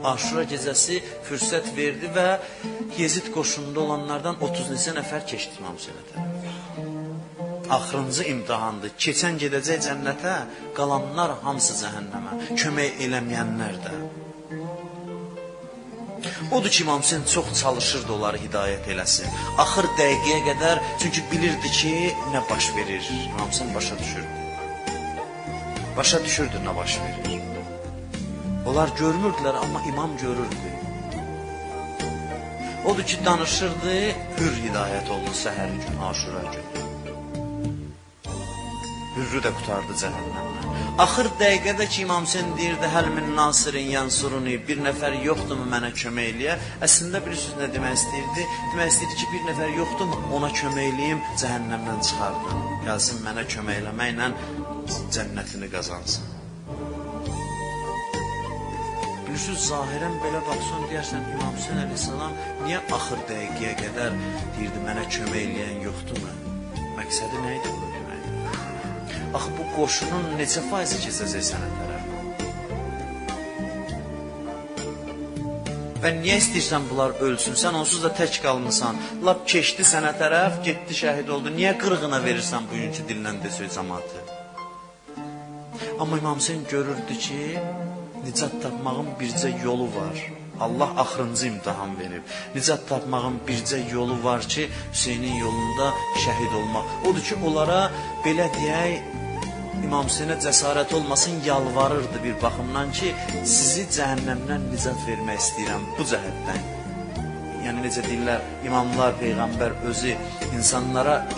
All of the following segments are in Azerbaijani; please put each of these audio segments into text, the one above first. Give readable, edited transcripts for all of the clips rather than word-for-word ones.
Aşura gecəsi fürsət verdi və Yezid qoşununda olanlardan 30 neçə nəfər keçdi İmam Hüseynə tərəf. Axırıncı imtihandır. Keçən gedəcək cənnətə, qalanlar hamısı cəhənnəmə, kömək eləməyənlər də. Odur ki, İmam Hüseyn çox çalışırdı onları hidayət eləsin. Axır dəqiqəyə qədər, çünki bilirdi ki, nə baş verir. İmam Hüseyn başa düşürdü. Başa düşürdü nə baş verir. Onlar görmürdülər, amma imam görürdü. Odur ki, danışırdı, hür hidayət oldu səhər gün, Aşura günü. Hürrü də qutardı cəhənnəmdən. Axır dəqiqədə ki, İmam Hüseyn deyirdi, həl min nasirin yansuruni, bir nəfər yoxdurmu mənə kömək eləyə? Əslində bilirsiniz nə demək istəyirdi? Demək istəyirdi ki, bir nəfər yoxdurmu ona kömək eləyim, cəhənnəmdən çıxardım. Gəlsin mənə kömək eləməklə cənnətini qazansın. Bilirsiniz, zahirən belə baxsan deyərsən, İmam Hüseyn əleyhissalam niyə axır dəqiqəyə qədər deyirdi, mənə kömək eləyən yoxdurmu? Məqsədi nə idi bunu demək? Axı bu qoşunun neçə faizi keçəcək sənə tərəf? Və niyə istəyirsən bunlar ölsün? Sən onsuz da tək qalmısan. Lap keçdi sənə tərəf, getdi şəhid oldu. Niyə qırğına verirsən bugünkü dillə desək cəmaatı? Amma İmam Hüseyn görürdü ki, nicat tapmağın bircə yolu var. Allah axırıncı imtihan verib. Nicat tapmağın bircə yolu var ki, Hüseynin yolunda şəhid olmaq. Odur ki, onlara belə deyək, İmam Hüseynə cəsarət olmasın, yalvarırdı bir baxımdan ki, sizi cəhənnəmdən nicat vermək istəyirəm bu cəhətdən. Yəni necə deyirlər, imamlar, peyğəmbər özü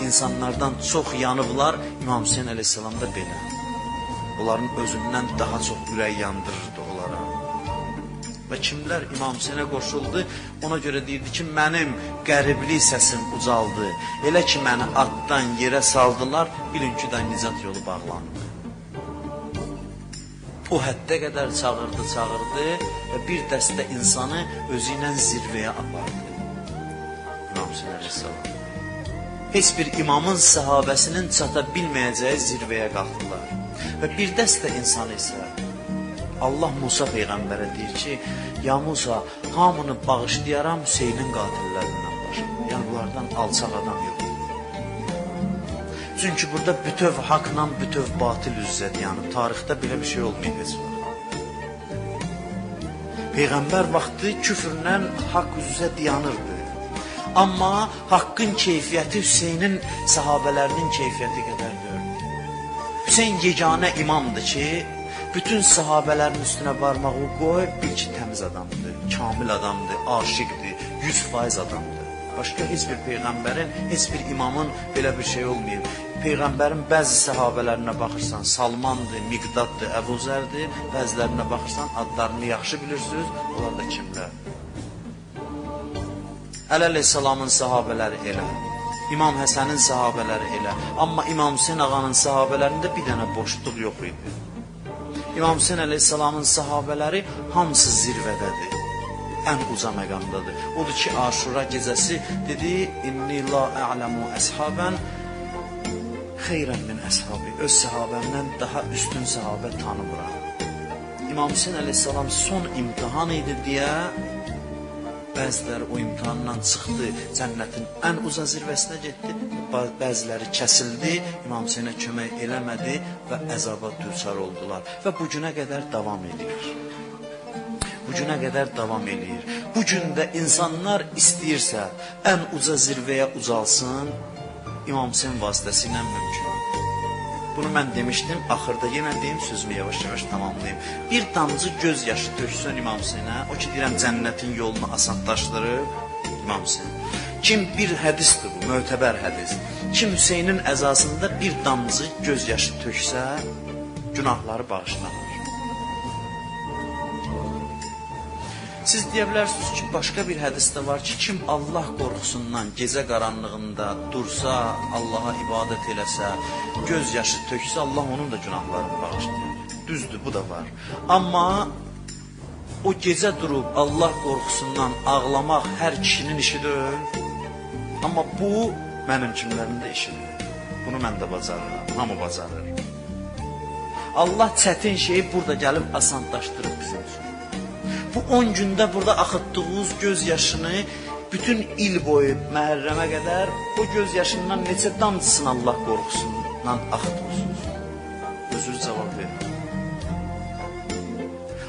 insanlardan çox yanıblar, İmam Hüseyn əleyhissalam da belə. Onların özündən daha çox ürək yandırırdı onlara. Və kimlər İmam Hüseynə qoşuldu, ona görə deyirdi ki, mənim qəribli səsim ucaldı. Elə ki, məni atdan yerə saldılar, bilin ki, da nicat yolu bağlandı. O həddə qədər çağırdı və bir dəstə insanı özü ilə zirvəyə apardı. İmam Hüseyn əleyhissalam. Heç bir imamın səhabəsinin çata bilməyəcəyi zirvəyə qalxdılar. Və bir dəstə insan isə Allah Musa Peyğəmbərə deyir ki, ya Musa, hamını bağışlayaram Hüseynin qatillərindən başqa. Yəni bunlardan alçaq adam yox. Çünki burada bütöv haqla bütöv batil üzzət yanıb. Tarixdə belə bir şey olmayıb heç vaxt. Peyğəmbər vaxtı küfrlə haqq üzzət yanırdı. Amma haqqın keyfiyyəti Hüseynin sahabələrinin keyfiyyəti qədər görürdü. Hüseyn yeganə imamdır ki, bütün sahabələrin üstünə barmağı qoy, bil ki, təmiz adamdır, kamil adamdır, aşiqdir, 100% adamdır. Başqa heç bir peyğəmbərin, heç bir imamın belə bir şey olmayıb. Peyğəmbərin bəzi səhabələrinə baxırsan, Salmandır, Miqdaddır, Əbu Zərdir, bəzilərinə baxırsan, adlarını yaxşı bilirsiniz, onlar da kimlər? Əli əleyhissalamın sahabələri elə. İmam Həsənin sahabələri elə. Amma İmam Hüseyn ağanın sahabələrində bir dənə boşluq yox idi. İmam Hüseyn əleyhissalamın sahabələri hamısı zirvədədir. Ən uca məqamdadır. Odur ki, Aşura gecəsi dedi, İnni la a'lamu əshabən xeyrən min əshabi. Öz sahabəmdən daha üstün sahabə tanımıram. İmam Hüseyn əleyhissalam son imtihan idi deyə bəziləri o imtihandan çıxdı, cənnətin ən uca zirvəsinə getdi, bəziləri kəsildi, İmam Hüseynə kömək eləmədi və əzaba düçar oldular. Və bu günə qədər davam edir. Bu günə qədər davam edir. Bu gün də insanlar istəyirsə, ən uca zirvəyə ucalsın, İmam Hüseyn vasitəsilə mümkün. Bunu mən demişdim, axırda yenə deyim, sözümü yavaş-yavaş tamamlayayım. Bir damcı göz yaşı töksün İmam Hüseynə, o ki deyirəm cənnətin yolunu asanlaşdırır İmam Hüseyn. Kim bir hədisdir bu, mötəbər hədis. Kim Hüseynin əzasında bir damcı göz yaşı töksə, günahları bağışlanır. Siz deyə bilərsiniz ki, başqa bir hədisdə var ki, kim Allah qorxusundan gecə qaranlığında dursa, Allaha ibadət eləsə, göz yaşı töksə, Allah onun da günahlarını bağışlayır. Düzdür, bu da var. Amma o gecə durub Allah qorxusundan ağlamaq hər kişinin işidir. Amma bu, mənim kimlərin də işidir. Bunu mən də bacarıram, hamı bacarır. Allah çətin şeyi burada gəlib asanlaşdırıb bizim üçün. Bu 10 gündə burada axıtdığınız göz yaşını bütün il boyu Məhərrəmə qədər o göz yaşından neçə damcısını Allah qorxusundan axıtmışsınız? Özünüz cavab verin.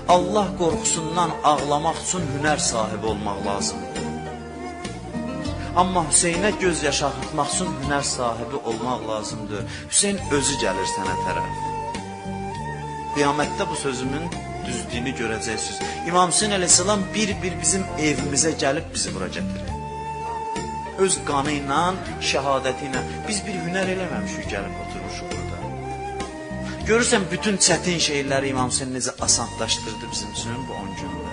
Allah qorxusundan ağlamaq üçün hünər sahibi olmaq lazımdır. Amma Hüseynə göz yaşı axıtmaq üçün hünər sahibi olmaq lazımdır. Hüseyn özü gəlir sənə tərəf. Qiyamətdə bu sözümün düzdüyünü görəcəksiniz. İmam Hüseyn əleyhissalam bir-bir bizim evimizə gəlib bizi bura gətirir. Öz qanı ilə, şəhadəti ilə. Biz bir hünər eləməmişik, gəlib oturmuşuq burada. Görürsən, bütün çətin şeyləri İmam Hüseyn necə asanlaşdırdı bizim üçün bu 10 gündə.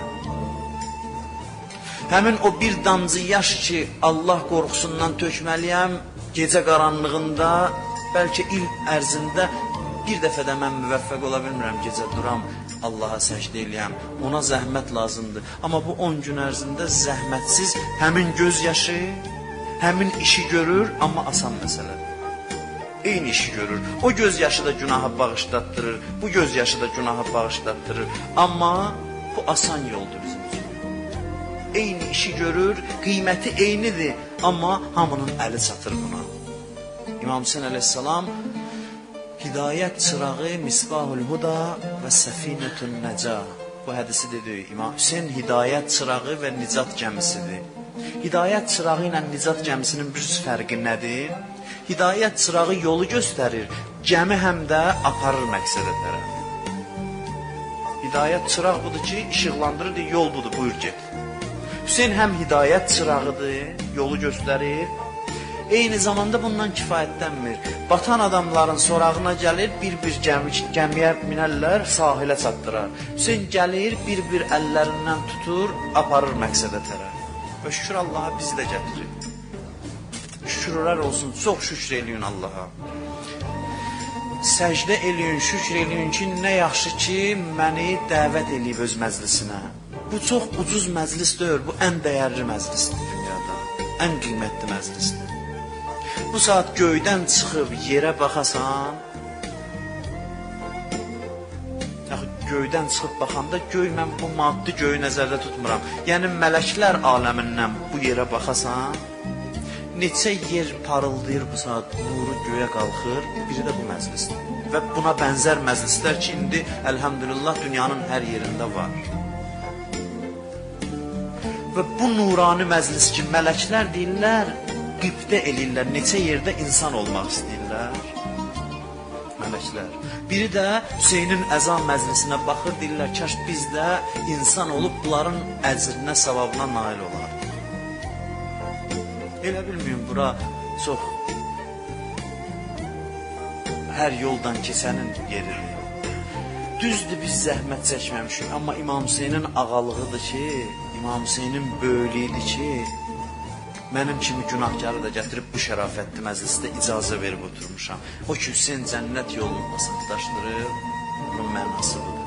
Həmin o bir damcı yaş ki, Allah qorxusundan tökməliyəm, gecə qaranlığında, bəlkə il ərzində bir dəfə də mən müvəffəq ola bilmirəm, gecə duram, Allaha səcdə eləyəm, ona zəhmət lazımdır. Amma bu 10 gün ərzində zəhmətsiz həmin göz yaşı, həmin işi görür, amma asan məsələdir. Eyni işi görür. O göz yaşı da günaha bağışlatdırır, bu göz yaşı da günaha bağışlatdırır. Amma bu asan yoldur bizim üçün. Eyni işi görür, qiyməti eynidir, amma hamının əli çatır buna. İmam Hüseyn əleyhissalam Hidayət çırağı, Misbahul Huda və Səfinətun Nəca. Bu hədisi dedi, İmam Hüseyn hidayət çırağı və nicat gəmisidir. Hidayət çırağı ilə nicat gəmisinin bir fərqi nədir? Hidayət çırağı yolu göstərir, gəmi həm də aparır məqsədə tərəf. Hidayət çıraq budur ki, işıqlandırır, yol budur, buyur get. Hüseyn həm hidayət çırağıdır, yolu göstərir, eyni zamanda bundan kifayətlənmir. Batan adamların sorağına gəlir, bir-bir gəmiyə minərlər, sahilə çatdırar. Hüseyn gəlir, bir-bir əllərindən tutur, aparır məqsədə tərəf. Və şükür Allaha bizi də gətirir. Şükürlər olsun, çox şükür eləyin Allaha. Səcdə eləyin, şükür eləyin ki, nə yaxşı ki, məni dəvət eləyib öz məclisinə. Bu çox ucuz məclis deyil, bu ən dəyərli məclisdir dünyada, ən qiymətli məclisdir. Bu saat göydən çıxıb yerə baxasan, göydən çıxıb baxanda göy, mən bu maddi göyü nəzərdə tutmuram. Yəni mələklər aləmindən bu yerə baxasan, neçə yer parıldayır bu saat, nuru göyə qalxır, biri də bu məclisdir. Və buna bənzər məclislər ki, indi əlhəmdülillah dünyanın hər yerində var. Və bu nurani məclis ki, mələklər deyirlər, qibdə eləyirlər, neçə yerdə insan olmaq istəyirlər, mələklər. Biri də Hüseynin əzan məclisinə baxır, deyirlər, kaş biz də insan olub bunların əcrinə, savabına nail olar. Elə bilməyim, bura çox hər yoldan keçənin yeridir. Düzdür, biz zəhmət çəkməmişik, amma İmam Hüseynin ağalığıdır ki, İmam Hüseynin böylüyüdür ki, mənim kimi günahkarı da gətirib bu şərafətli məclisdə icazə verib oturmuşam. O ki, Hüseyn cənnət yolunu asanlaşdırır, bunun mənası budur.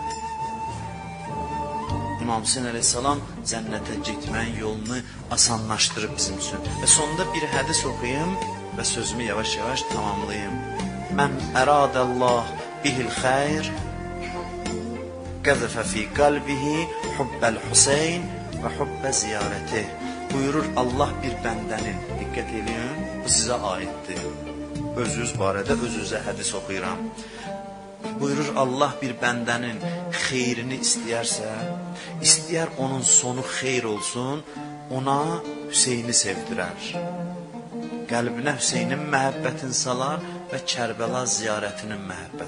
İmam Hüseyn əleyhissalam cənnətə getməyin yolunu asanlaşdırıb bizim üçün. Və sonunda bir hədis oxuyum və sözümü yavaş-yavaş tamamlayayım. Mən əradəllah bihil xeyr, qəzəfə fi qalbihi hubbəl Hüseyn və hubbə ziyarətih. Buyurur Allah bir bəndənin, diqqət edin, bu sizə aiddir. Özünüz barədə özünüzə hədis oxuyuram. Buyurur Allah bir bəndənin xeyrini istəyərsə, istəyər onun sonu xeyr olsun, ona Hüseyni sevdirər. Qəlbinə Hüseynin məhəbbətini salar və Kərbəla ziyarətinin məhəbbətini.